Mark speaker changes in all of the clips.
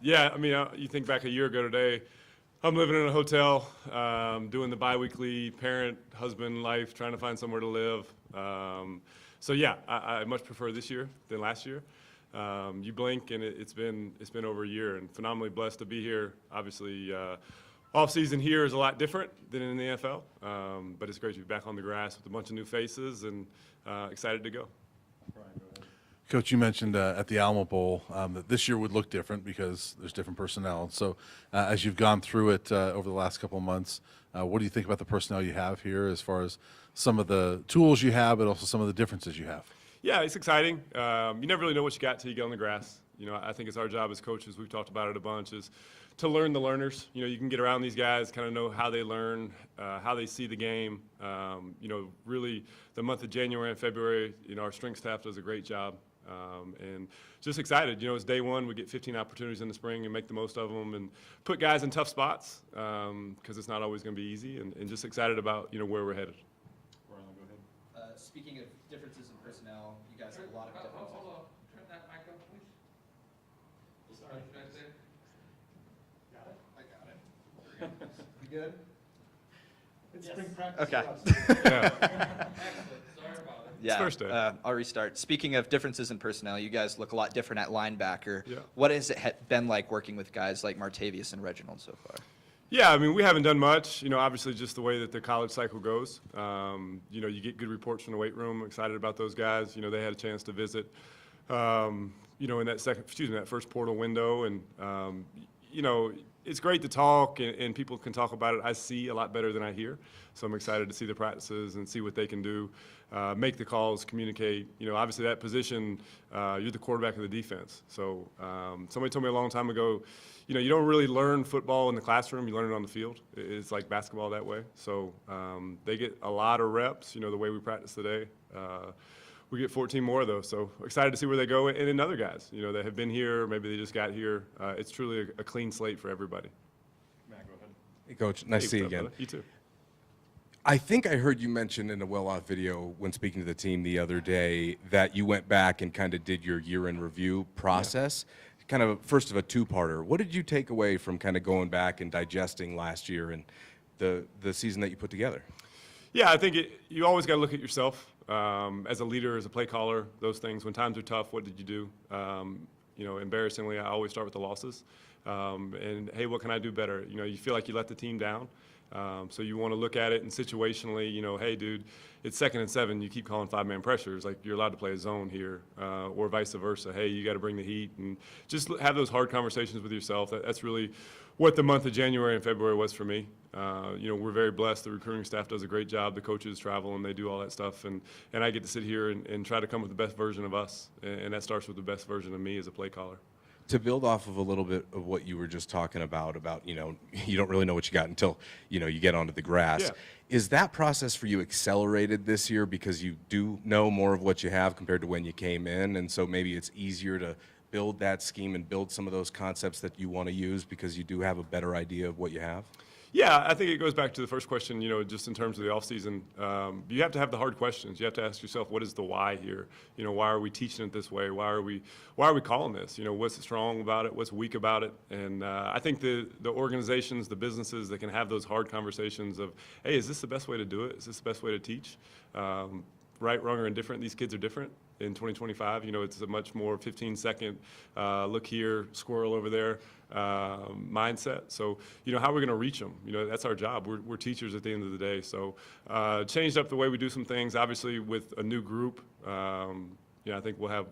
Speaker 1: Yeah, I mean, you think back a year ago today, I'm living in a hotel, doing the biweekly parent, husband life, trying to find somewhere to live. So yeah, I much prefer this year than last year. You blink and it's been over a year, and phenomenally blessed to be here. Obviously, off season here is a lot different than in the NFL, but it's great to be back on the grass with a bunch of new faces and excited to go.
Speaker 2: Coach, you mentioned at the Alamo Bowl that this year would look different because there's different personnel. So as you've gone through it over the last couple of months, what do you think about the personnel you have here as far as some of the tools you have, but also some of the differences you have?
Speaker 1: Yeah, it's exciting. You never really know what you got till you get on the grass. You know, I think it's our job as coaches, we've talked about it a bunch, is to learn the learners. You know, you can get around these guys, kind of know how they learn, how they see the game. You know, really the month of January and February, you know, our strength staff does a great job. And just excited, you know, it's day one, we get 15 opportunities in the spring and make the most of them and put guys in tough spots because it's not always going to be easy, and just excited about, you know, where we're headed.
Speaker 3: Ryan, go ahead. Speaking of differences in personnel, you guys have a lot of differences.
Speaker 4: Hold on, turn that mic up, please. Sorry, should I say? Got it? I got it.
Speaker 3: You good?
Speaker 4: It's
Speaker 5: spring
Speaker 4: practice.
Speaker 3: Okay.
Speaker 1: Yeah.
Speaker 4: Excellent, sorry about it.
Speaker 3: Yeah,
Speaker 1: first day.
Speaker 3: I'll restart. Speaking of differences in personnel, you guys look a lot different at linebacker.
Speaker 1: Yeah.
Speaker 3: What has it been like working with guys like Martavius and Reginald so far?
Speaker 1: Yeah, I mean, we haven't done much, you know, obviously just the way that the college cycle goes. You know, you get good reports from the weight room, excited about those guys. You know, they had a chance to visit, you know, in that first portal window. And, you know, it's great to talk and people can talk about it. I see a lot better than I hear. So I'm excited to see the practices and see what they can do, make the calls, communicate. You know, obviously that position, you're the quarterback of the defense. So somebody told me a long time ago, you know, you don't really learn football in the classroom, you learn it on the field. It's like basketball that way. So they get a lot of reps, you know, the way we practice today. We get 14 more of those, so excited to see where they go, and then other guys, you know, that have been here, maybe they just got here. It's truly a clean slate for everybody.
Speaker 5: Matt, go ahead.
Speaker 6: Hey, Coach. Nice to see you
Speaker 1: what's up,
Speaker 6: again.
Speaker 1: brother? You too.
Speaker 6: I think I heard you mention in a well-off video when speaking to the team the other day that you went back and kind of did your year-in review process. Yeah. Kind of first of a two-parter. What did you take away from kind of going back and digesting last year and the season that you put together?
Speaker 1: Yeah, I think you always got to look at yourself as a leader, as a play caller, those things. When times are tough, what did you do? You know, embarrassingly, I always start with the losses. And, hey, what can I do better? You know, you feel like you let the team down. So you want to look at it and situationally, you know, hey, dude, it's 2nd and 7. You keep calling 5-man pressures. Like, you're allowed to play a zone here, or vice versa. Hey, you got to bring the heat. And just have those hard conversations with yourself. That's really what the month of January and February was for me. You know, we're very blessed. The recruiting staff does a great job. The coaches travel and they do all that stuff. And I get to sit here and try to come with the best version of us. And that starts with the best version of me as a play caller.
Speaker 6: To build off of a little bit of what you were just talking about, you know, you don't really know what you got until, you know, you get onto the grass.
Speaker 1: Yeah.
Speaker 6: Is that process for you accelerated this year because you do know more of what you have compared to when you came in, and so maybe it's easier to build that scheme and build some of those concepts that you want to use because you do have a better idea of what you have?
Speaker 1: Yeah, I think it goes back to the first question, you know, just in terms of the offseason. You have to have the hard questions. You have to ask yourself, what is the why here? You know, why are we teaching it this way? Why are we calling this? You know, what's strong about it? What's weak about it? And I think the organizations, the businesses that can have those hard conversations of, hey, is this the best way to do it? Is this the best way to teach? Right, wrong, or indifferent, these kids are different in 2025. You know, it's a much more 15-second look here, squirrel over there mindset. So, you know, how are we going to reach them? You know, that's our job. We're teachers at the end of the day. So changed up the way we do some things, obviously with a new group. You know, I think we'll have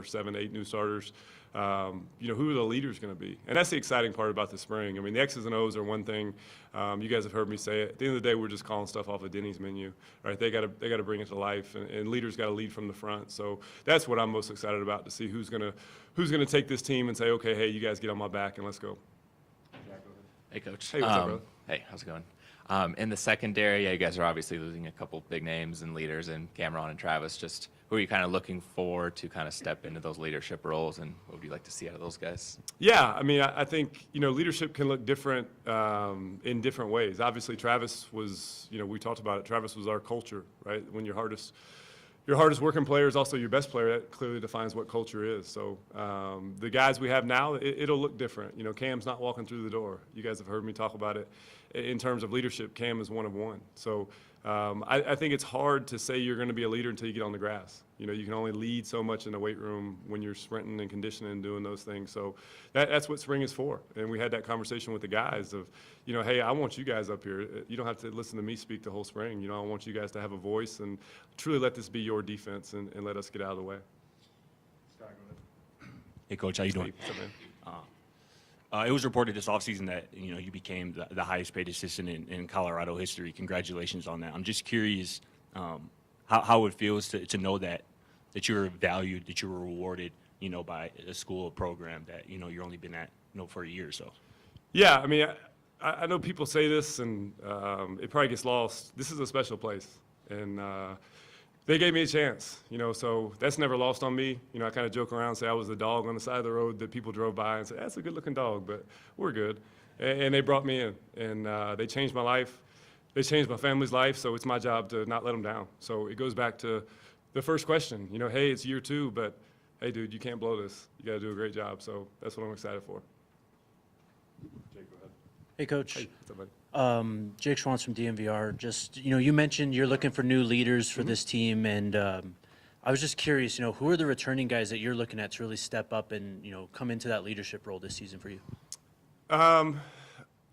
Speaker 1: 7, 8 new starters. You know, who are the leaders going to be? And that's the exciting part about the spring. I mean, the X's and O's are one thing. You guys have heard me say it. At the end of the day, we're just calling stuff off of Denny's menu, right? They got to bring it to life, and leaders got to lead from the front. So that's what I'm most excited about, to see who's going to take this team and say, okay, hey, you guys get on my back and let's go.
Speaker 7: Hey, Coach.
Speaker 1: Hey, what's up, brother?
Speaker 7: Hey, how's it going? In the secondary, yeah, you guys are obviously losing a couple big names and leaders in Cameron and Travis. Just who are you kind of looking for to kind of step into those leadership roles, and what would you like to see out of those guys?
Speaker 1: Yeah, I mean, I think, you know, leadership can look different in different ways. Obviously, Travis was, you know, we talked about it. Travis was our culture, right? When you're hardest, your hardest working player is also your best player. That clearly defines what culture is. So the guys we have now, it'll look different. You know, Cam's not walking through the door. You guys have heard me talk about it. In terms of leadership, Cam is one of one. So I think it's hard to say you're going to be a leader until you get on the grass. You know, you can only lead so much in the weight room when you're sprinting and conditioning and doing those things. So that's what spring is for. And we had that conversation with the guys of, you know, hey, I want you guys up here. You don't have to listen to me speak the whole spring. You know, I want you guys to have a voice and truly let this be your defense and let us get out of the way. Scott, go ahead.
Speaker 5: Hey, Coach, how you doing?
Speaker 1: What's up, man?
Speaker 5: It was reported this offseason that, you know, you became the highest paid assistant in Colorado history. Congratulations on that. I'm just curious how it feels to know that you were valued, that you were rewarded, you know, by a school or program that, you know, you're only been at, you know, for a year or so.
Speaker 1: Yeah, I mean, I know people say this, and it probably gets lost. This is a special place, and they gave me a chance, you know, so that's never lost on me. You know, I kind of joke around and say I was the dog on the side of the road that people drove by and said, that's a good-looking dog, but we're good. And they brought me in, and they changed my life. They changed my family's life, so it's my job to not let them down. So it goes back to the first question, you know, hey, it's year 2, but hey, dude, you can't blow this. You got to do a great job, so that's what I'm excited for. Jake, go ahead.
Speaker 8: Hey, Coach.
Speaker 1: Hey, what's up, buddy?
Speaker 8: Jake Schwantz from DMVR. Just, you know, you mentioned you're looking for new leaders for this team, and I was just curious, you know, who are the returning guys that you're looking at to really step up and, you know, come into that leadership role this season for you?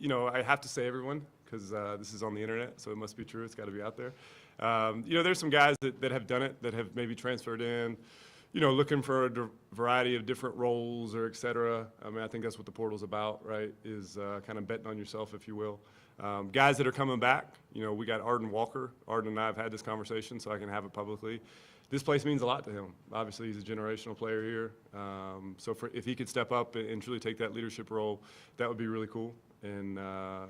Speaker 1: You know, I have to say everyone because this is on the internet, so it must be true. It's got to be out there. You know, there's some guys that have done it, that have maybe transferred in, you know, looking for a variety of different roles or et cetera. I mean, I think that's what the portal's about, right, is kind of betting on yourself, if you will. Guys that are coming back, you know, we got Arden Walker. Arden and I have had this conversation, so I can have it publicly. This place means a lot to him. Obviously, he's a generational player here. So if he could step up and truly take that leadership role, that would be really cool. And,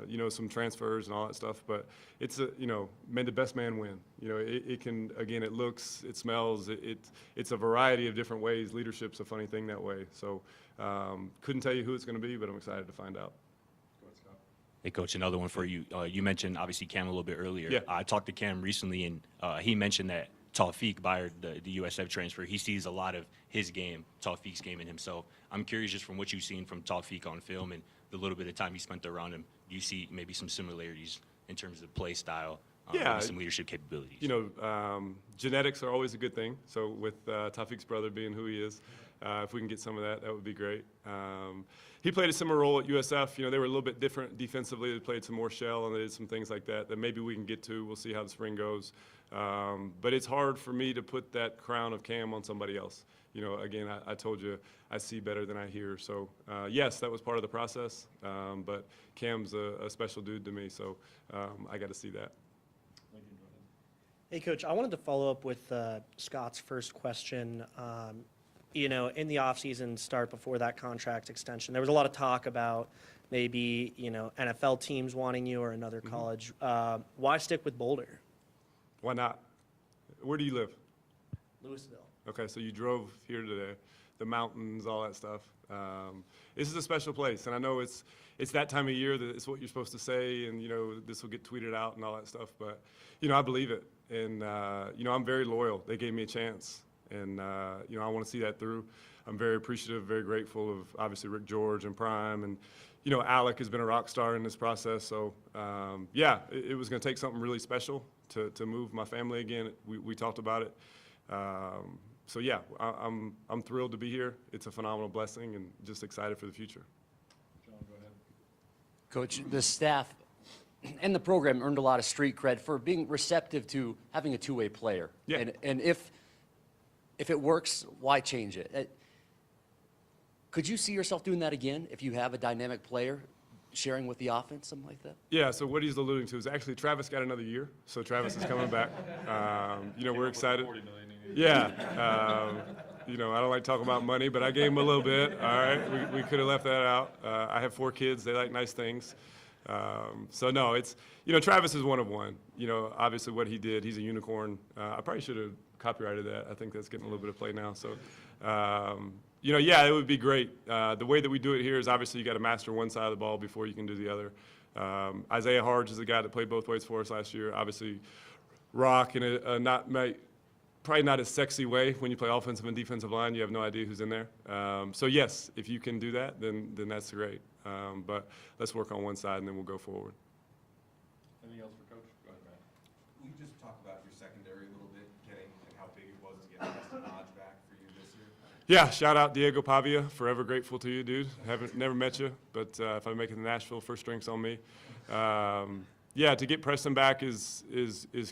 Speaker 1: you know, some transfers and all that stuff. But it's, you know, may the best man win. You know, it can, again, it looks, it smells, it's a variety of different ways. Leadership's a funny thing that way. So couldn't tell you who it's going to be, but I'm excited to find out.
Speaker 5: Hey, Coach, another one for you. You mentioned, obviously, Cam a little bit earlier.
Speaker 1: Yeah.
Speaker 5: I talked to Cam recently, and he mentioned that Tawfiq Byard, the USF transfer, he sees a lot of his game, Tawfiq's game in himself. I'm curious, just from what you've seen from Tawfiq on film and the little bit of time you spent around him, do you see maybe some similarities in terms of play style,
Speaker 1: Yeah.
Speaker 5: some leadership capabilities?
Speaker 1: You know, genetics are always a good thing. So with Tawfiq's brother being who he is, if we can get some of that, that would be great. He played a similar role at USF. You know, they were a little bit different defensively. They played some more shell, and they did some things like that maybe we can get to. We'll see how the spring goes. But it's hard for me to put that crown of Cam on somebody else. You know, again, I told you I see better than I hear. So, yes, that was part of the process. But Cam's a special dude to me, so I got to see that.
Speaker 9: Hey, Coach, I wanted to follow up with Scott's first question. You know, in the offseason start before that contract extension, there was a lot of talk about maybe, you know, NFL teams wanting you or another college. Why stick with Boulder?
Speaker 1: Why not? Where do you live?
Speaker 9: Louisville.
Speaker 1: Okay, so you drove here today, the mountains, all that stuff. This is a special place, and I know it's that time of year that it's what you're supposed to say, and you know this will get tweeted out and all that stuff. But you know, I believe it, and you know, I'm very loyal. They gave me a chance, and you know, I want to see that through. I'm very appreciative, very grateful of obviously Rick George and Prime, and you know, Alec has been a rock star in this process. So yeah, it was going to take something really special to move my family again. We talked about it. So yeah, I'm thrilled to be here. It's a phenomenal blessing, and just excited for the future. John, go ahead.
Speaker 10: Coach, the staff and the program earned a lot of street cred for being receptive to having a two-way player.
Speaker 1: Yeah.
Speaker 10: And if it works, why change it? Could you see yourself doing that again if you have a dynamic player sharing with the offense, something like that?
Speaker 1: Yeah, so what he's alluding to is actually Travis got another year, so Travis is coming back. You know, we're excited. Yeah, you know, I don't like talking about money, but I gave him a little bit. All right, we could have left that out. I have 4 kids; they like nice things. So no, it's, you know, Travis is one of one. You know, obviously what he did, he's a unicorn. I probably should have copyrighted that. I think that's getting a little bit of play now. So. You know, yeah, it would be great. The way that we do it here is obviously you got to master one side of the ball before you can do the other. Isaiah Harge is a guy that played both ways for us last year. Obviously, Rock and probably not a sexy way when you play offensive and defensive line. You have no idea who's in there. So yes, if you can do that, then that's great. But let's work on one side and then we'll go forward. Anything else for Coach? Go ahead, Matt.
Speaker 6: Will you just talk about your secondary a little bit, getting and how big it was to get Preston Hodge back for you this year?
Speaker 1: Yeah, shout out Diego Pavia. Forever grateful to you, dude. Never met you, but if I make it to Nashville, first drink's on me. Yeah, to get Preston back is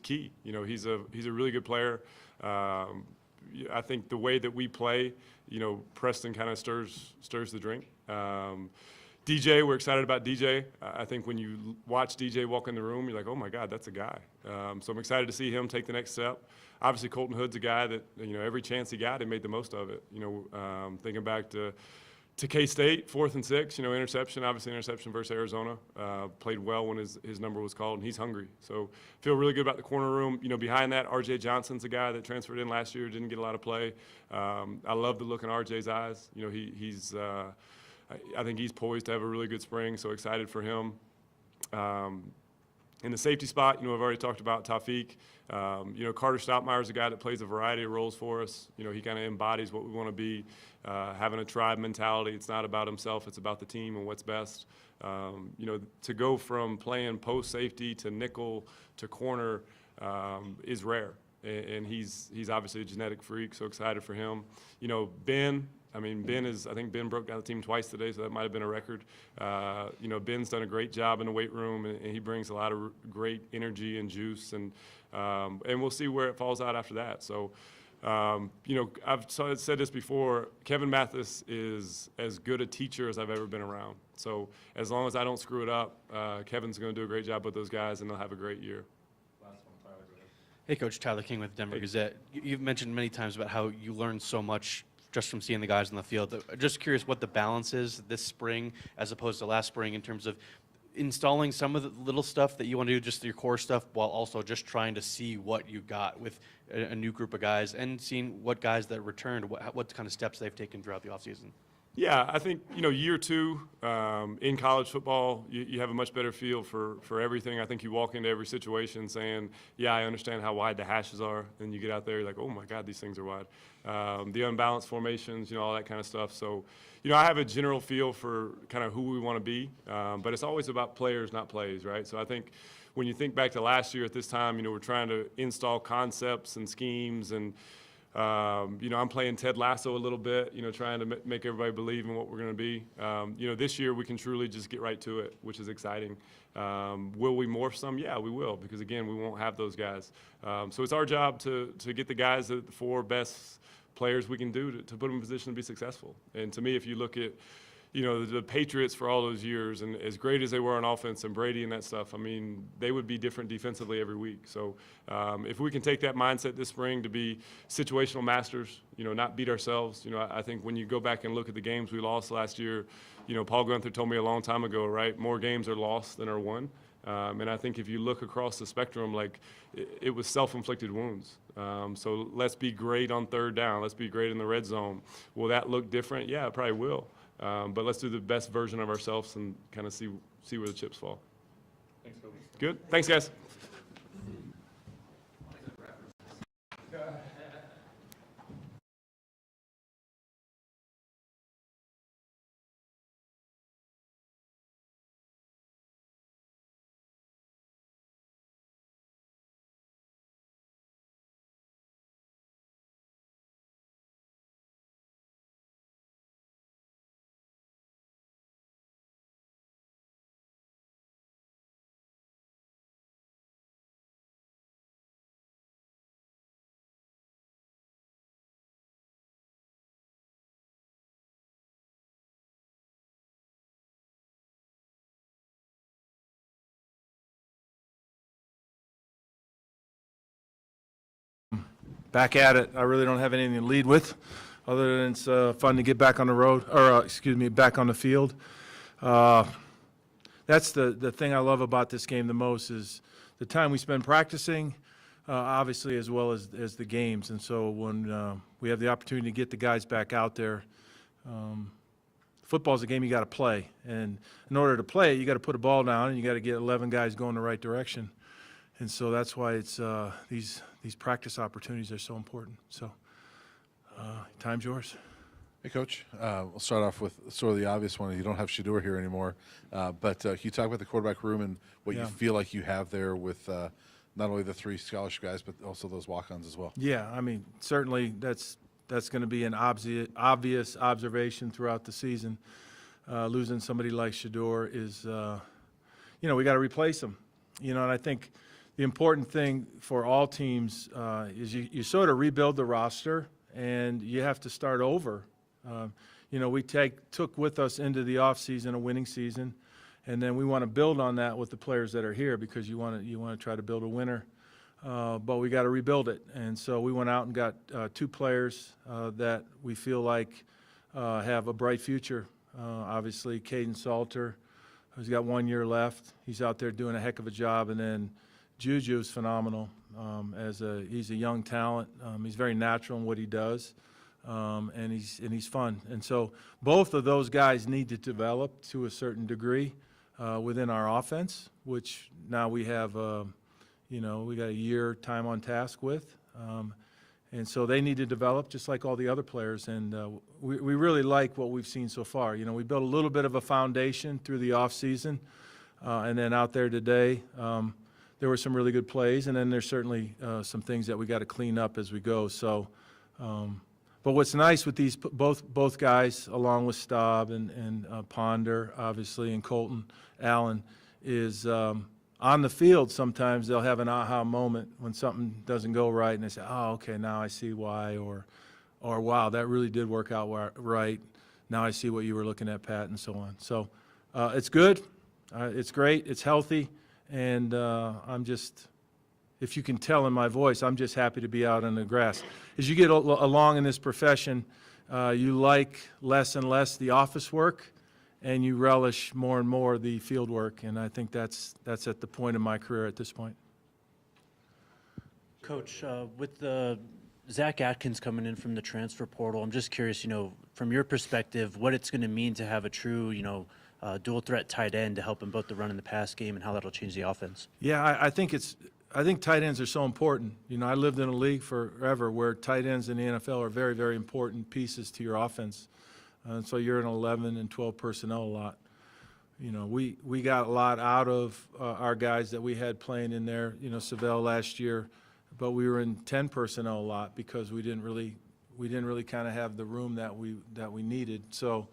Speaker 1: key. You know, he's a really good player. I think the way that we play, you know, Preston kind of stirs the drink. DJ, we're excited about DJ. I think when you watch DJ walk in the room, you're like, oh my God, that's a guy. So I'm excited to see him take the next step. Obviously, Colton Hood's a guy that, you know, every chance he got, he made the most of it. You know, thinking back to K-State, 4th and 6, you know, interception versus Arizona. Played well when his number was called, and he's hungry. So feel really good about the corner room. You know, behind that, R.J. Johnson's a guy that transferred in last year, didn't get a lot of play. I love the look in R.J.'s eyes. You know, I think he's poised to have a really good spring, so excited for him. In the safety spot, you know, I've already talked about Taufik. You know, Carter Stoutmeier's a guy that plays a variety of roles for us. You know, he kind of embodies what we want to be, having a tribe mentality. It's not about himself, it's about the team and what's best. You know, to go from playing post safety to nickel to corner is rare. And he's obviously a genetic freak, so excited for him. You know, Ben broke down the team twice today, so that might have been a record. You know, Ben's done a great job in the weight room, and he brings a lot of great energy and juice, and we'll see where it falls out after that. So, you know, I've said this before, Kevin Mathis is as good a teacher as I've ever been around. So as long as I don't screw it up, Kevin's going to do a great job with those guys, and they'll have a great year.
Speaker 11: Hey, Coach, Tyler King with Denver Gazette. You've mentioned many times about how you learned so much just from seeing the guys on the field. Just curious what the balance is this spring as opposed to last spring in terms of installing some of the little stuff that you want to do, just your core stuff, while also just trying to see what you got with a new group of guys and seeing what guys that returned, what kind of steps they've taken throughout the offseason.
Speaker 1: Yeah, I think, you know, year two in college football, you have a much better feel for everything. I think you walk into every situation saying, yeah, I understand how wide the hashes are. And you get out there, you're like, oh my God, these things are wide. The unbalanced formations, you know, all that kind of stuff. So, you know, I have a general feel for kind of who we want to be, but it's always about players, not plays, right? So I think when you think back to last year at this time, you know, we're trying to install concepts and schemes and, you know, I'm playing Ted Lasso a little bit, you know, trying to make everybody believe in what we're going to be. You know, this year we can truly just get right to it, which is exciting. Will we morph some? Yeah, we will, because again, we won't have those guys. So it's our job to get the guys, the four best players we can do to put them in position to be successful. And to me, if you look at, you know, the Patriots for all those years, and as great as they were on offense and Brady and that stuff, I mean, they would be different defensively every week. So if we can take that mindset this spring to be situational masters, you know, not beat ourselves. You know, I think when you go back and look at the games we lost last year, you know, Paul Gunther told me a long time ago, right, more games are lost than are won. And I think if you look across the spectrum, like, it was self-inflicted wounds. So let's be great on third down. Let's be great in the red zone. Will that look different? Yeah, it probably will. But let's do the best version of ourselves and kind of see where the chips fall. Thanks, Kobe. Good. Thanks, guys.
Speaker 12: Back at it. I really don't have anything to lead with, other than it's fun to get back on the road, or back on the field. That's the thing I love about this game the most is the time we spend practicing, obviously, as well as the games. And so when we have the opportunity to get the guys back out there, football's a game you got to play. And in order to play it, you got to put a ball down and you got to get 11 guys going the right direction. And so that's why it's these practice opportunities are so important. So time's yours.
Speaker 2: Hey, Coach. We'll start off with sort of the obvious one. You don't have Shurmur here anymore, but can you talk about the quarterback room and what you feel like you have there with not only the 3 scholarship guys, but also those walk-ons as well?
Speaker 12: Yeah, I mean, certainly that's going to be an obvious observation throughout the season. Losing somebody like Shurmur is, we got to replace him. And I think the important thing for all teams is you sort of rebuild the roster, and you have to start over. We took with us into the offseason a winning season, and then we want to build on that with the players that are here because you want to try to build a winner. But we got to rebuild it, and so we went out and got 2 players that we feel like have a bright future. Obviously, Kaidon Salter, who's got 1 year left. He's out there doing a heck of a job, and then Juju's phenomenal. He's a young talent. He's very natural in what he does. And he's fun. And so both of those guys need to develop to a certain degree within our offense, which now we have, we got a year time on task with. And so they need to develop just like all the other players. And we really like what we've seen so far. We built a little bit of a foundation through the offseason. And then out there today, there were some really good plays. And then there's certainly some things that we got to clean up as we go. So, but what's nice with these both guys, along with Staub and Ponder, obviously, and Colton Allen, is on the field sometimes they'll have an aha moment when something doesn't go right, and they say, oh, okay, now I see why, or wow, that really did work out right. Now I see what you were looking at, Pat, and so on. So it's good. It's great. It's healthy. And I'm just, if you can tell in my voice, I'm just happy to be out on the grass. As you get along in this profession, you like less and less the office work, and you relish more and more the field work. And I think that's at the point in my career at this point.
Speaker 8: Coach, with Zach Atkins coming in from the transfer portal, I'm just curious, from your perspective, what it's going to mean to have a true, dual threat tight end to help in both the run and the pass game, and how that'll change the offense.
Speaker 12: Yeah, I think tight ends are so important. I lived in a league forever where tight ends in the NFL are very, very important pieces to your offense. So you're in 11 and 12 personnel a lot. We got a lot out of our guys that we had playing in there. Savell last year, but we were in 10 personnel a lot because we didn't really kind of have the room that we needed. So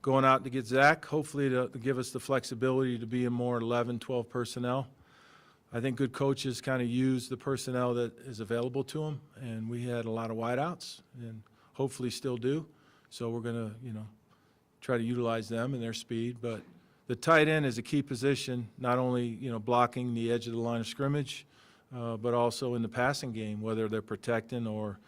Speaker 12: going out to get Zach, hopefully to give us the flexibility to be in more 11, 12 personnel. I think good coaches kind of use the personnel that is available to them, and we had a lot of wideouts, and hopefully still do. So we're going to, try to utilize them and their speed. But the tight end is a key position, not only, blocking the edge of the line of scrimmage, but also in the passing game, whether they're protecting or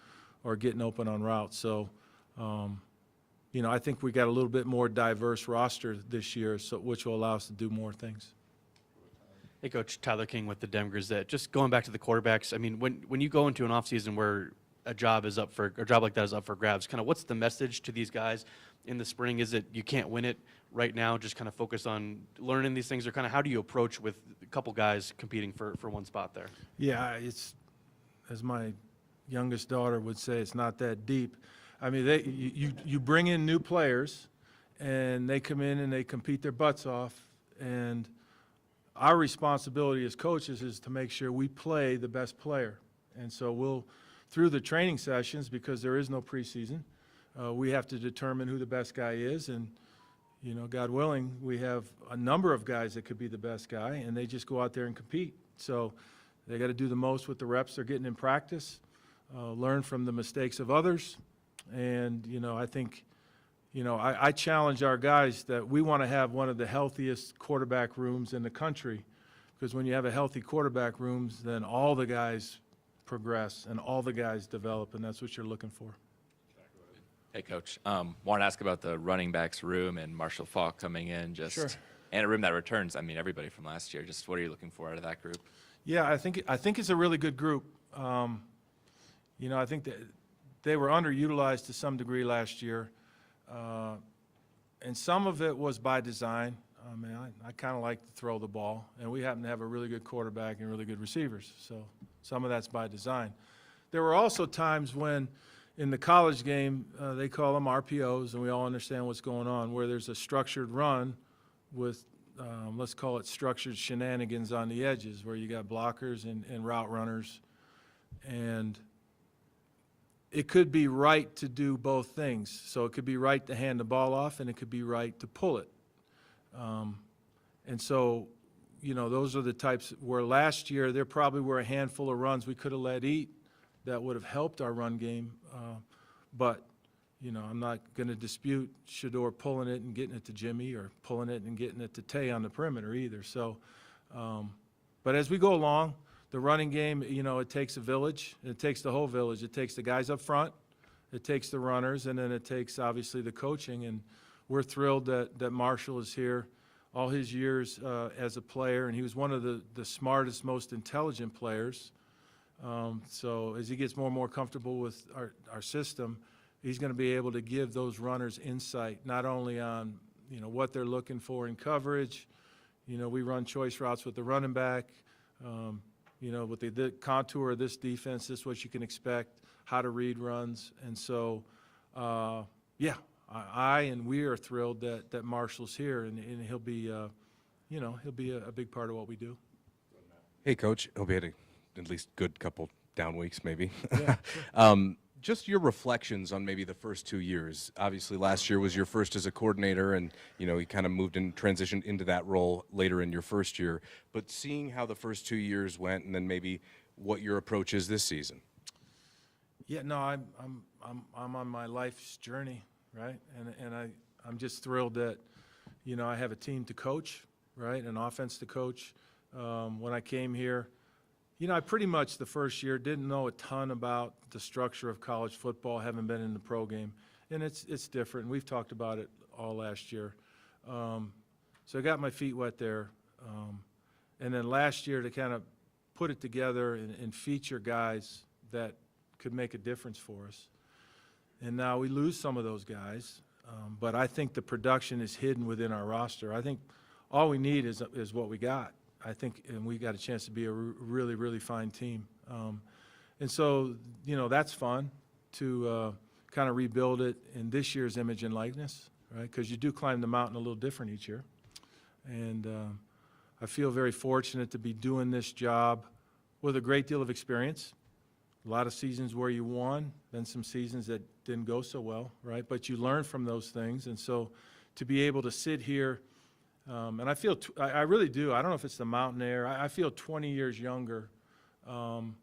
Speaker 12: getting open on routes. So, I think we got a little bit more diverse roster this year, which will allow us to do more things.
Speaker 11: Hey, Coach, Tyler King with the Denver Gazette. Just going back to the quarterbacks, I mean, when you go into an offseason where a job like that is up for grabs, kind of what's the message to these guys in the spring? Is it you can't win it right now, just kind of focus on learning these things, or kind of how do you approach with a couple guys competing for one spot there?
Speaker 12: Yeah, it's, as my youngest daughter would say, it's not that deep. I mean, you bring in new players, and they come in and they compete their butts off, and our responsibility as coaches is to make sure we play the best player. And so through the training sessions, because there is no preseason, we have to determine who the best guy is. And, God willing, we have a number of guys that could be the best guy, and they just go out there and compete. So they got to do the most with the reps they're getting in practice, learn from the mistakes of others. And, I think, I challenge our guys that we want to have one of the healthiest quarterback rooms in the country, because when you have a healthy quarterback rooms, then all the guys progress and all the guys develop, and that's what you're looking for.
Speaker 7: Hey, Coach. Want to ask about the running backs room and Marshall Faulk coming in,
Speaker 12: Sure.
Speaker 7: And a room that returns, everybody from last year. Just what are you looking for out of that group?
Speaker 12: Yeah, I think it's a really good group. I think that they were underutilized to some degree last year, and some of it was by design. I mean, I kind of like to throw the ball, and we happen to have a really good quarterback and really good receivers. So some of that's by design. There were also times when, in the college game, they call them RPOs, and we all understand what's going on, where there's a structured run with, let's call it structured shenanigans on the edges, where you got blockers and route runners. And it could be right to do both things. So it could be right to hand the ball off, and it could be right to pull it. And so, you know, those are the types where last year there probably were a handful of runs we could have let eat that would have helped our run game. But, you know, I'm not going to dispute Shedeur pulling it and getting it to Jimmy, or pulling it and getting it to Tay on the perimeter either. So, but as we go along, the running game, you know, it takes a village. It takes the whole village. It takes the guys up front. It takes the runners, and then it takes, obviously, the coaching. And we're thrilled that Marshall is here. All his years as a player, and he was one of the smartest, most intelligent players. So as he gets more and more comfortable with our system, he's going to be able to give those runners insight, not only on, you know, what they're looking for in coverage. You know, we run choice routes with the running back. You know, with the contour of this defense, this is what you can expect, how to read runs. And so, yeah, I and we are thrilled that Marshall's here, and he'll be, you know, he'll be a big part of what we do.
Speaker 6: Hey, Coach. Hope you had at least good couple down weeks, maybe.
Speaker 12: Yeah, sure.
Speaker 6: Just your reflections on maybe the first 2 years. Obviously, last year was your first as a coordinator, and you know you kind of moved and transitioned into that role later in your first year. But seeing how the first 2 years went, and then maybe what your approach is this season.
Speaker 12: Yeah, no, I'm on my life's journey, right? And I'm just thrilled that, you know, I have a team to coach, right? An offense to coach. When I came here, you know, I pretty much the first year didn't know a ton about the structure of college football, haven't been in the pro game, and it's different. We've talked about it all last year. So I got my feet wet there. And then last year to kind of put it together and feature guys that could make a difference for us. And now we lose some of those guys, but I think the production is hidden within our roster. I think all we need is what we got. I think, and we got a chance to be a really, really fine team. And so, you know, that's fun to kind of rebuild it in this year's image and likeness, right? Because you do climb the mountain a little different each year. And I feel very fortunate to be doing this job with a great deal of experience. A lot of seasons where you won, then some seasons that didn't go so well, right? But you learn from those things. And so to be able to sit here, and I feel, I really do, I don't know if it's the mountain air, I feel 20 years younger. And,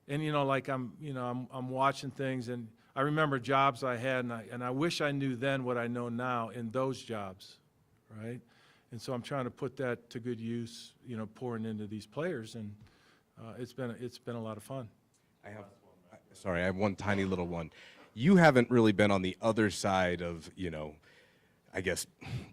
Speaker 12: you know, like I'm watching things, and I remember jobs I had, and I wish I knew then what I know now in those jobs, right? And so I'm trying to put that to good use, you know, pouring into these players, and it's been a lot of fun.
Speaker 6: I have one tiny little one. You haven't really been on the other side of, you know, I guess,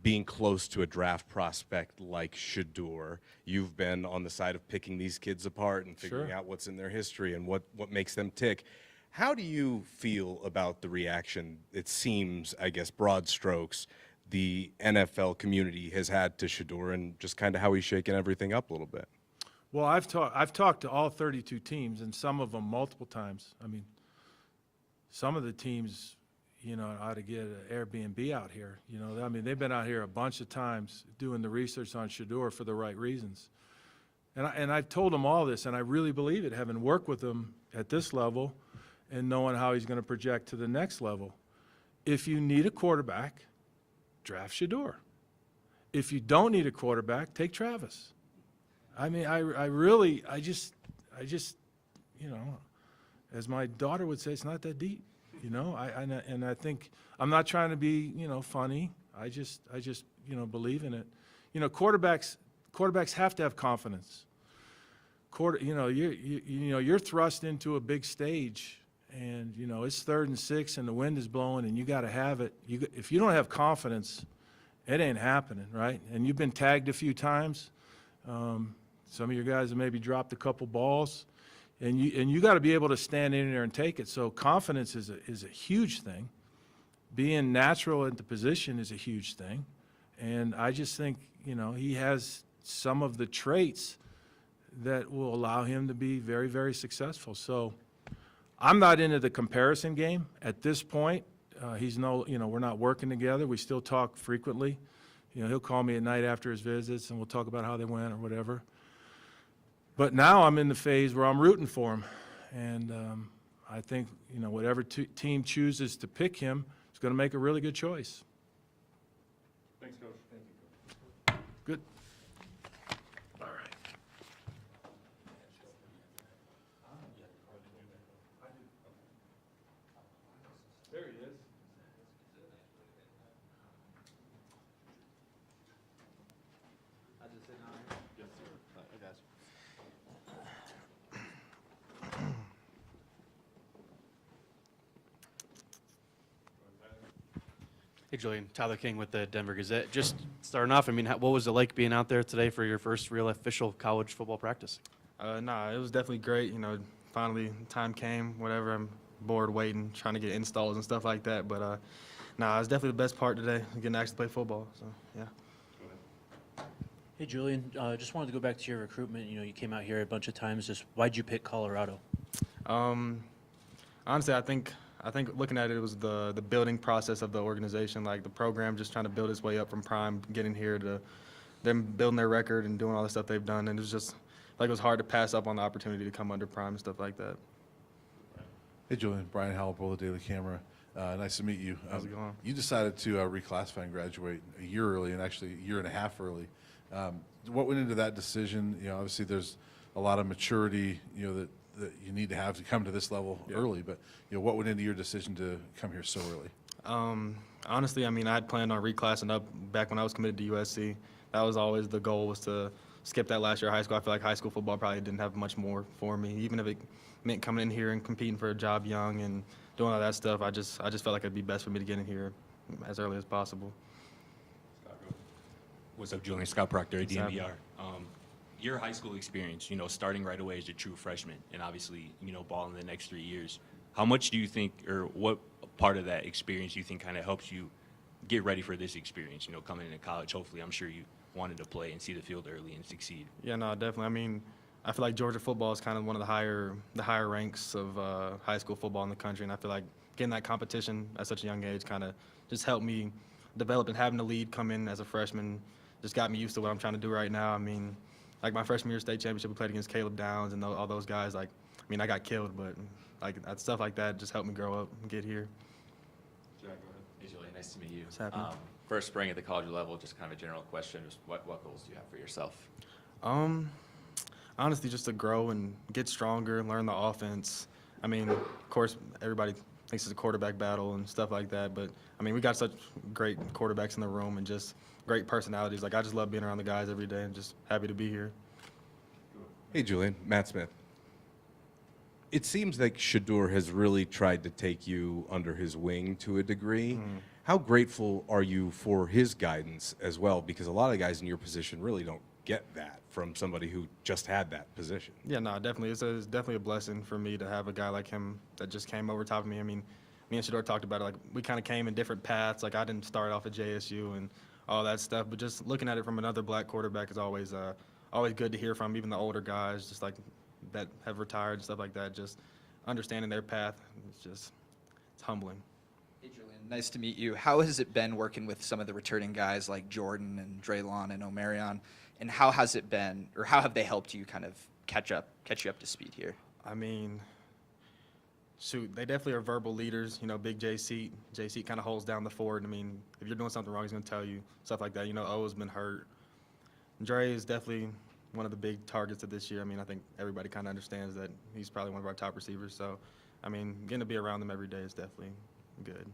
Speaker 6: being close to a draft prospect like Shedeur. You've been on the side of picking these kids apart and figuring
Speaker 12: Sure.
Speaker 6: out what's in their history and what makes them tick. How do you feel about the reaction, it seems, I guess, broad strokes, the NFL community has had to Shedeur, and just kind of how he's shaking everything up a little bit?
Speaker 12: Well, I've talked to all 32 teams, and some of them multiple times. I mean, some of the teams, you know, ought to get an Airbnb out here. You know, I mean, they've been out here a bunch of times doing the research on Shedeur for the right reasons. And I've told them all this, and I really believe it, having worked with him at this level and knowing how he's going to project to the next level. If you need a quarterback, draft Shedeur. If you don't need a quarterback, take Travis. I mean, I just, you know, as my daughter would say, it's not that deep. You know, and I think I'm not trying to be, you know, funny. I just, you know, believe in it. You know, quarterbacks have to have confidence. You know, you're thrust into a big stage, and you know it's 3rd and 6, and the wind is blowing, and you got to have it. If you don't have confidence, it ain't happening, right? And you've been tagged a few times. Some of your guys have maybe dropped a couple balls. And you got to be able to stand in there and take it. So confidence is a huge thing. Being natural at the position is a huge thing. And I just think, he has some of the traits that will allow him to be very, very successful. So I'm not into the comparison game at this point. We're not working together. We still talk frequently. He'll call me at night after his visits, and we'll talk about how they went or whatever. But now I'm in the phase where I'm rooting for him. And I think, whatever team chooses to pick him is going to make a really good choice.
Speaker 1: Thanks, Coach. Thank you, Coach.
Speaker 12: Good. All right.
Speaker 1: There he is.
Speaker 11: Hey, Julian, Tyler King with the Denver Gazette. Just starting off, what was it like being out there today for your first real official college football practice?
Speaker 13: It was definitely great. Finally time came, whatever. I'm bored waiting, trying to get installs and stuff like that. But, it was definitely the best part today, getting to actually play football. So, yeah.
Speaker 8: Hey, Julian, just wanted to go back to your recruitment. You came out here a bunch of times. Just why'd you pick Colorado?
Speaker 13: Honestly, I think looking at it, it was the building process of the organization, like the program just trying to build its way up from prime, getting here to them building their record and doing all the stuff they've done. And it was just like it was hard to pass up on the opportunity to come under prime and stuff like that.
Speaker 2: Hey, Julian. Brian Halipol, the Daily Camera. Nice to meet you.
Speaker 13: How's it going?
Speaker 2: You decided to reclassify and graduate a year early, and actually a year and a half early. What went into that decision? Obviously there's a lot of maturity, that you need to have to come to this level early, but what went into your decision to come here so early?
Speaker 13: Honestly, I had planned on reclassing up back when I was committed to USC. That was always the goal, was to skip that last year of high school. I feel like high school football probably didn't have much more for me, even if it meant coming in here and competing for a job young and doing all that stuff. I just felt like it'd be best for me to get in here as early as possible.
Speaker 5: What's up, Julian? Scott Proctor at
Speaker 13: What's happening?
Speaker 5: DMVR. Your high school experience, starting right away as a true freshman and obviously, balling the next 3 years. How much do you think, or what part of that experience do you think kind of helps you get ready for this experience, coming into college? Hopefully, I'm sure you wanted to play and see the field early and succeed.
Speaker 13: Yeah, no, definitely. I feel like Georgia football is kind of one of the higher ranks of high school football in the country, and I feel like getting that competition at such a young age kind of just helped me develop, and having the lead come in as a freshman just got me used to what I'm trying to do right now. Like my freshman year state championship, we played against Caleb Downs and all those guys. I got killed, but stuff like that just helped me grow up and get here.
Speaker 7: Hey, Julian, nice to meet you.
Speaker 13: What's happening?
Speaker 7: First spring at the college level, just kind of a general question. Just what goals do you have for yourself?
Speaker 13: Honestly, just to grow and get stronger, learn the offense. Of course, everybody thinks it's a quarterback battle and stuff like that, but we got such great quarterbacks in the room and just great personalities. I just love being around the guys every day and just happy to be here.
Speaker 6: Hey, Julian. Matt Smith. It seems like Shurmur has really tried to take you under his wing to a degree. How grateful are you for his guidance as well? Because a lot of guys in your position really don't get that from somebody who just had that position.
Speaker 13: Yeah, no, definitely. It's definitely a blessing for me to have a guy like him that just came over top of me. Me and Shurmur talked about it. We kind of came in different paths. I didn't start off at JSU and all that stuff, but just looking at it from another black quarterback is always good to hear from, even the older guys, just like that have retired and stuff like that. Just understanding their path, it's humbling.
Speaker 3: Hey, Julian, nice to meet you. How has it been working with some of the returning guys like Jordan and Draylon and Omarion? And how has it been, or how have they helped you kind of catch you up to speed here?
Speaker 13: Shoot, they definitely are verbal leaders. Big J-Seat. J-Seat kind of holds down the fort. If you're doing something wrong, he's going to tell you, stuff like that. O has been hurt. Dre is definitely one of the big targets of this year. I think everybody kind of understands that he's probably one of our top receivers. So, getting to be around them every day is definitely good.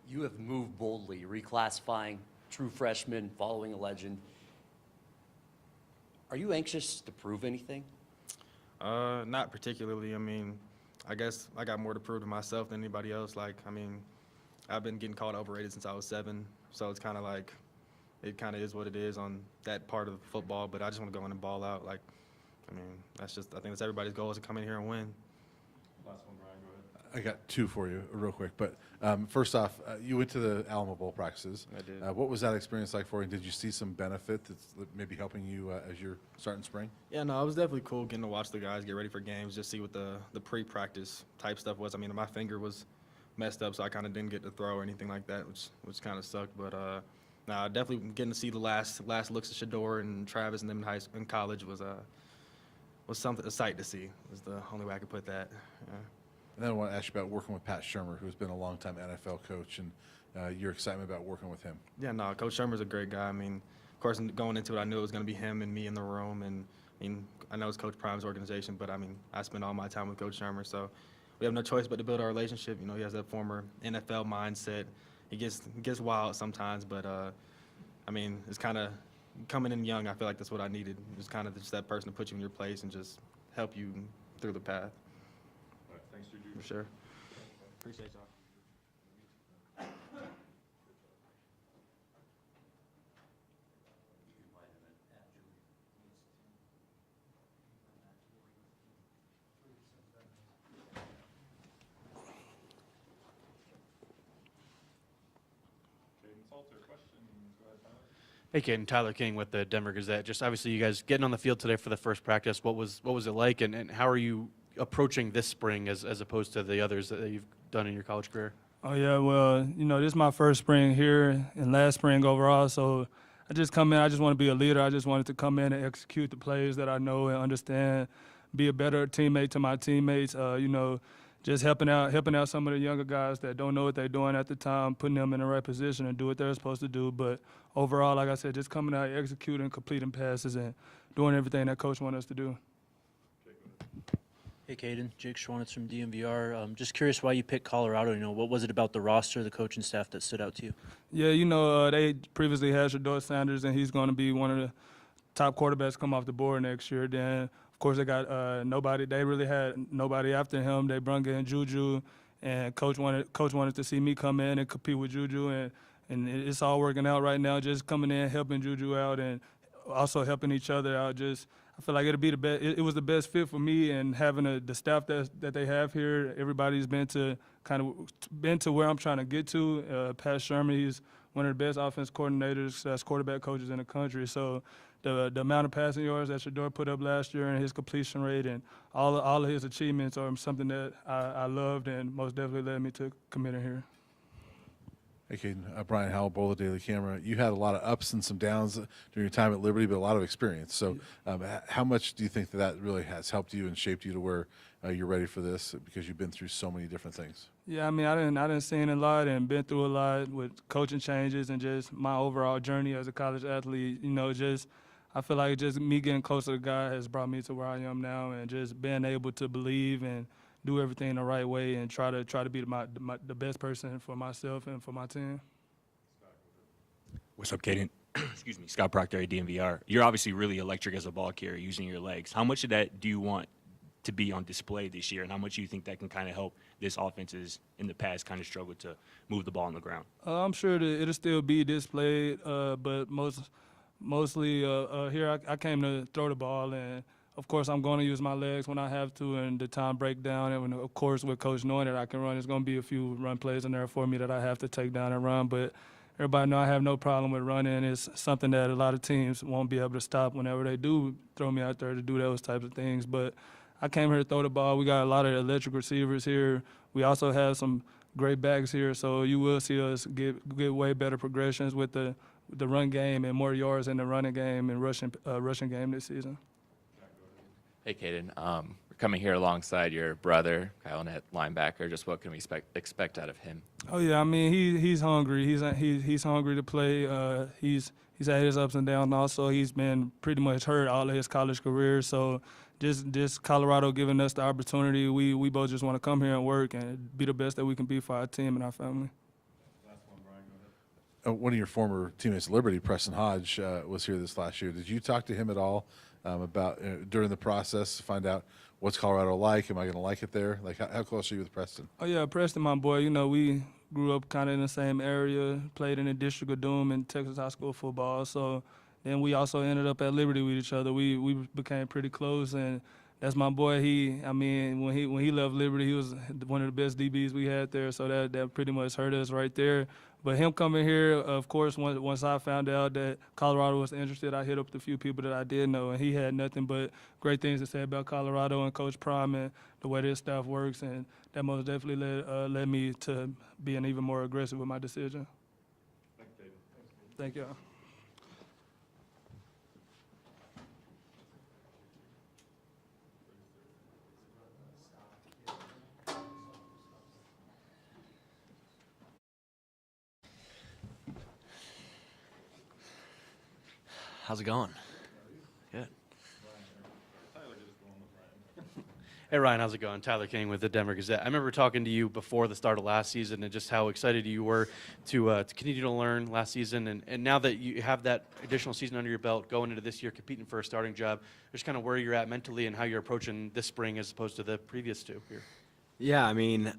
Speaker 10: You have moved boldly, reclassifying true freshmen, following a legend. Are you anxious to prove anything?
Speaker 13: Not particularly. I guess I got more to prove to myself than anybody else. I've been getting called overrated since I was 7, so it's kind of like, it kind of is what it is on that part of football, but I just want to go in and ball out. I think that's everybody's goal, is to come in here and win.
Speaker 1: Last one, Brian, go ahead.
Speaker 2: I got two for you real quick. But first off, you went to the Alamo Bowl practices.
Speaker 13: I did.
Speaker 2: What was that experience like for you? Did you see some benefit that's maybe helping you as you're starting spring?
Speaker 13: Yeah, no, it was definitely cool getting to watch the guys get ready for games, just see what the pre-practice type stuff was. I mean, my finger was messed up, so I kind of didn't get to throw or anything like that, which kind of sucked. But nah, definitely getting to see the last looks of Shador and Travis and them in college was something, a sight to see. Was the only way I could put that. Yeah.
Speaker 2: And then I want to ask you about working with Pat Shurmur, who's been a longtime NFL coach, and your excitement about working with him.
Speaker 13: Yeah, no, Coach Shurmur's a great guy. I mean, of course, going into it, I knew it was going to be him and me in the room. And I mean, I know it's Coach Prime's organization, but I mean, I spend all my time with Coach Shurmur, so we have no choice but to build our relationship. You know, he has that former NFL mindset. He gets wild sometimes, but I mean, it's kind of coming in young. I feel like that's what I needed. Just kind of just that person to put you in your place and just help you through the path.
Speaker 1: All right, thanks, Juju.
Speaker 13: For sure. Appreciate y'all.
Speaker 1: Kaidon Salter, questions? Go ahead, Tyler.
Speaker 11: Hey, Kaidon, Tyler King with the Denver Gazette. Just obviously, you guys getting on the field today for the first practice. What was it like, and how are you approaching this spring as opposed to the others that you've done in your college career?
Speaker 14: Oh, yeah, well, you know, this is my first spring here and last spring overall, so I just come in, I just want to be a leader. I just wanted to come in and execute the plays that I know and understand, be a better teammate to my teammates, you know, just helping out some of the younger guys that don't know what they're doing at the time, putting them in the right position and do what they're supposed to do. But overall, like I said, just coming out, executing, completing passes, and doing everything that Coach wanted us to do.
Speaker 8: Hey, Kaidon, Jake Schwanitz from DMVR. Just curious why you picked Colorado. You know, what was it about the roster, the coaching staff that stood out to you?
Speaker 14: Yeah, you know, they previously had Shador Sanders, and he's going to be one of the top quarterbacks come off the board next year. Then, of course, they got nobody. They really had nobody after him. They brung in Juju, and Coach wanted to see me come in and compete with Juju, and it's all working out right now. Just coming in, helping Juju out, and also helping each other out. Just I feel like it'll be the best. It was the best fit for me, and having the staff that they have here. Everybody's been to where I'm trying to get to. Pat Shurmur, he's one of the best offense coordinators, that's quarterback coaches in the country. So the amount of passing yards that Shador put up last year and his completion rate and all of his achievements are something that I loved and most definitely led me to committing here.
Speaker 2: Hey, Kaidon, Brian Howell, Boulder Daily Camera. You had a lot of ups and some downs during your time at Liberty, but a lot of experience. So how much do you think that really has helped you and shaped you to where you're ready for this because you've been through so many different things?
Speaker 14: Yeah, I mean, I didn't seen a lot and been through a lot with coaching changes and just my overall journey as a college athlete. You know, just I feel like just me getting closer to God has brought me to where I am now, and just being able to believe and do everything the right way and try to be the best person for myself and for my team.
Speaker 5: What's up, Kaidon? Excuse me, Scott Proctor at DMVR. You're obviously really electric as a ball carrier using your legs. How much of that do you want to be on display this year, and how much do you think that can kind of help this offenses in the past kind of struggle to move the ball on the ground?
Speaker 14: I'm sure that it'll still be displayed, but mostly here I came to throw the ball, and of course I'm going to use my legs when I have to and the time break down, and of course with Coach knowing that I can run, there's going to be a few run plays in there for me that I have to take down and run, but everybody know I have no problem with running. It's something that a lot of teams won't be able to stop whenever they do throw me out there to do those types of things, but I came here to throw the ball. We got a lot of electric receivers here. We also have some great backs here, so you will see us get way better progressions with the run game and more yards in the running game and rushing game this season.
Speaker 7: Hey, Kaidon. We're coming here alongside your brother, Kyle Nett, linebacker. Just what can we expect out of him?
Speaker 14: Oh yeah, I mean he's hungry. He's hungry to play. He's had his ups and downs. Also, he's been pretty much hurt all of his college career. So just Colorado giving us the opportunity. We both just want to come here and work and be the best that we can be for our team and our family.
Speaker 2: One of your former teammates at Liberty, Preston Hodge, was here this last year. Did you talk to him at all about during the process to find out what's Colorado like? Am I going to like it there? Like, how close are you with Preston?
Speaker 14: Oh yeah, Preston, my boy. You know, we grew up kind of in the same area, played in the District of Doom in Texas high school football. So then we also ended up at Liberty with each other. We became pretty close, and that's my boy. I mean, when he left Liberty, he was one of the best DBs we had there. So that pretty much hurt us right there. But him coming here, of course, once I found out that Colorado was interested, I hit up the few people that I did know, and he had nothing but great things to say about Colorado and Coach Prime and the way their staff works, and that most definitely led me to being even more aggressive with my decision. Thank you.
Speaker 15: How's it going? Good.
Speaker 11: Hey Ryan, how's it going? Tyler King with the Denver Gazette. I remember talking to you before the start of last season and just how excited you were to continue to learn last season. And now that you have that additional season under your belt, going into this year competing for a starting job, just kind of where you're at mentally and how you're approaching this spring as opposed to the previous two here.
Speaker 15: Yeah, I mean,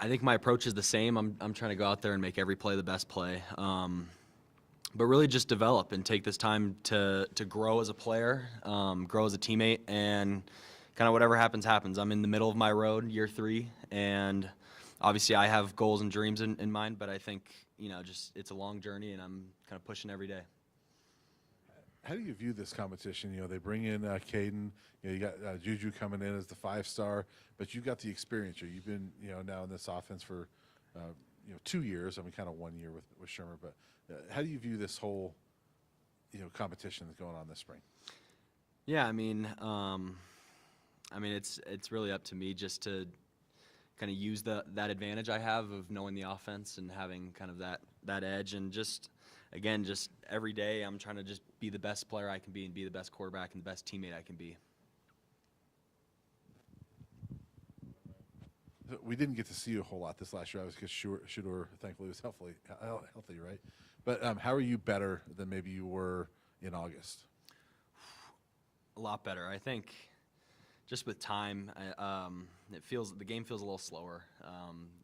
Speaker 15: I think my approach is the same. I'm trying to go out there and make every play the best play. But really just develop and take this time to grow as a player, grow as a teammate, and kind of whatever happens, happens. I'm in the middle of my road, year 3, and obviously I have goals and dreams in mind, but I think, just it's a long journey, and I'm kind of pushing every day.
Speaker 2: How do you view this competition? They bring in Kaidon. You got Juju coming in as the 5-star, but you've got the experience here. You've been, now in this offense for, 2 years. I mean, kind of 1 year with Shurmur, but how do you view this whole, competition that's going on this spring?
Speaker 15: Yeah, I mean, it's really up to me just to kind of use that advantage I have of knowing the offense and having kind of that edge, and just every day I'm trying to just be the best player I can be and be the best quarterback and the best teammate I can be.
Speaker 2: We didn't get to see you a whole lot this last year, because Shurmur thankfully was healthy, right? But how are you better than maybe you were in August?
Speaker 15: A lot better, I think. Just with time, the game feels a little slower.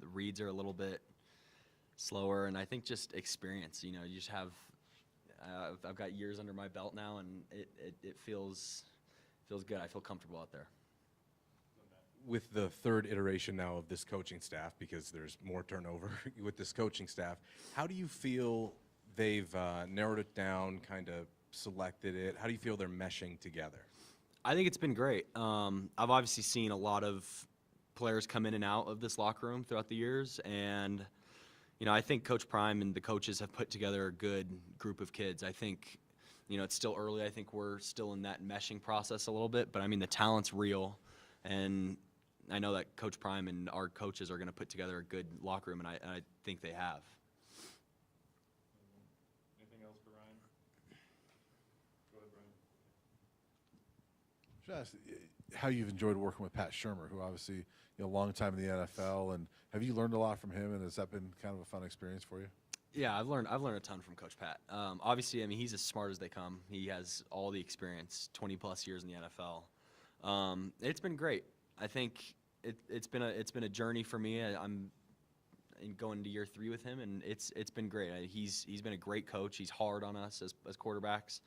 Speaker 15: The reads are a little bit slower, and I think just experience. You just have. I've got years under my belt now, and it feels good. I feel comfortable out there.
Speaker 6: With the third iteration now of this coaching staff, because there's more turnover with this coaching staff, how do you feel they've narrowed it down, kind of selected it? How do you feel they're meshing together?
Speaker 15: I think it's been great. I've obviously seen a lot of players come in and out of this locker room throughout the years, and I think Coach Prime and the coaches have put together a good group of kids. I think it's still early. I think we're still in that meshing process a little bit, but I mean the talent's real, and I know that Coach Prime and our coaches are going to put together a good locker room, and I think they have.
Speaker 1: Anything else for Ryan? Go ahead, Brian.
Speaker 2: Just how you've enjoyed working with Pat Shurmur, who obviously a long time in the NFL, and have you learned a lot from him, and has that been kind of a fun experience for you?
Speaker 15: Yeah, I've learned a ton from Coach Pat. Obviously, I mean he's as smart as they come. He has all the experience, 20+ years in the NFL. It's been great. I think it's been a journey for me. I'm going into year 3 with him, and it's been great. He's been a great coach. He's hard on us as quarterbacks,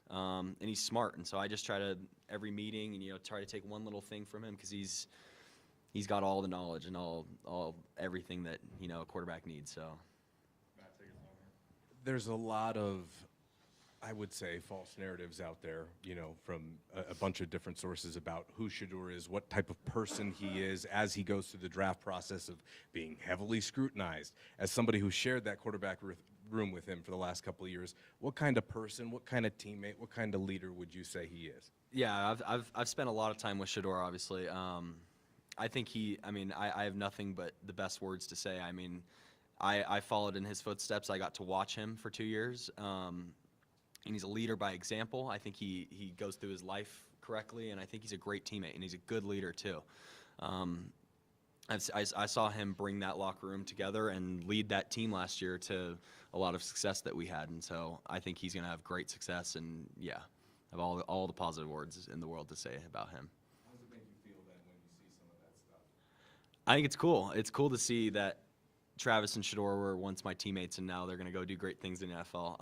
Speaker 15: and he's smart. And so I just try to every meeting and try to take one little thing from him, because he's got all the knowledge and all everything that a quarterback needs. So
Speaker 6: there's a lot of, I would say, false narratives out there, from a bunch of different sources about who Shurmur is, what type of person he is as he goes through the draft process of being heavily scrutinized. As somebody who shared that quarterback room with him for the last couple of years, what kind of person, what kind of teammate, what kind of leader would you say he is?
Speaker 15: Yeah, I've spent a lot of time with Shurmur, obviously. I think I have nothing but the best words to say. I mean, I followed in his footsteps. I got to watch him for 2 years. And he's a leader by example. I think he goes through his life correctly, and I think he's a great teammate, and he's a good leader too. I saw him bring that locker room together and lead that team last year to a lot of success that we had, and so I think he's going to have great success, and yeah, have all the positive words in the world to say about him.
Speaker 6: How does it make you feel then when you see some of that stuff?
Speaker 15: I think it's cool. It's cool to see that Travis and Shurmur were once my teammates, and now they're going to go do great things in the NFL.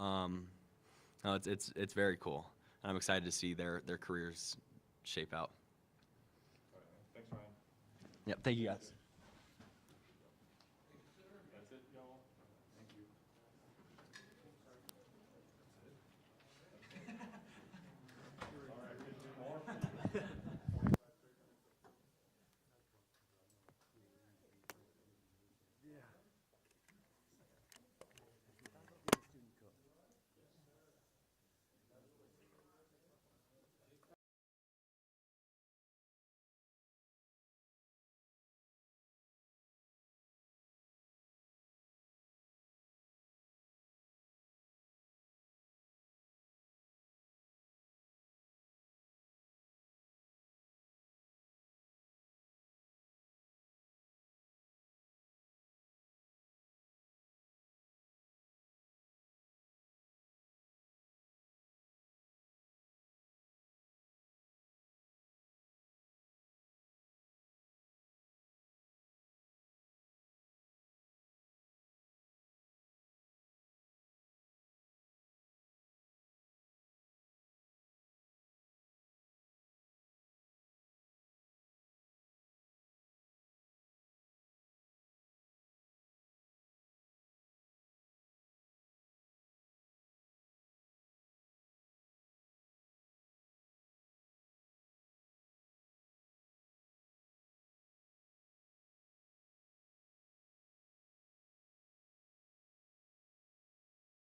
Speaker 15: No, it's very cool. I'm excited to see their careers shape out. Yep. Thank you guys.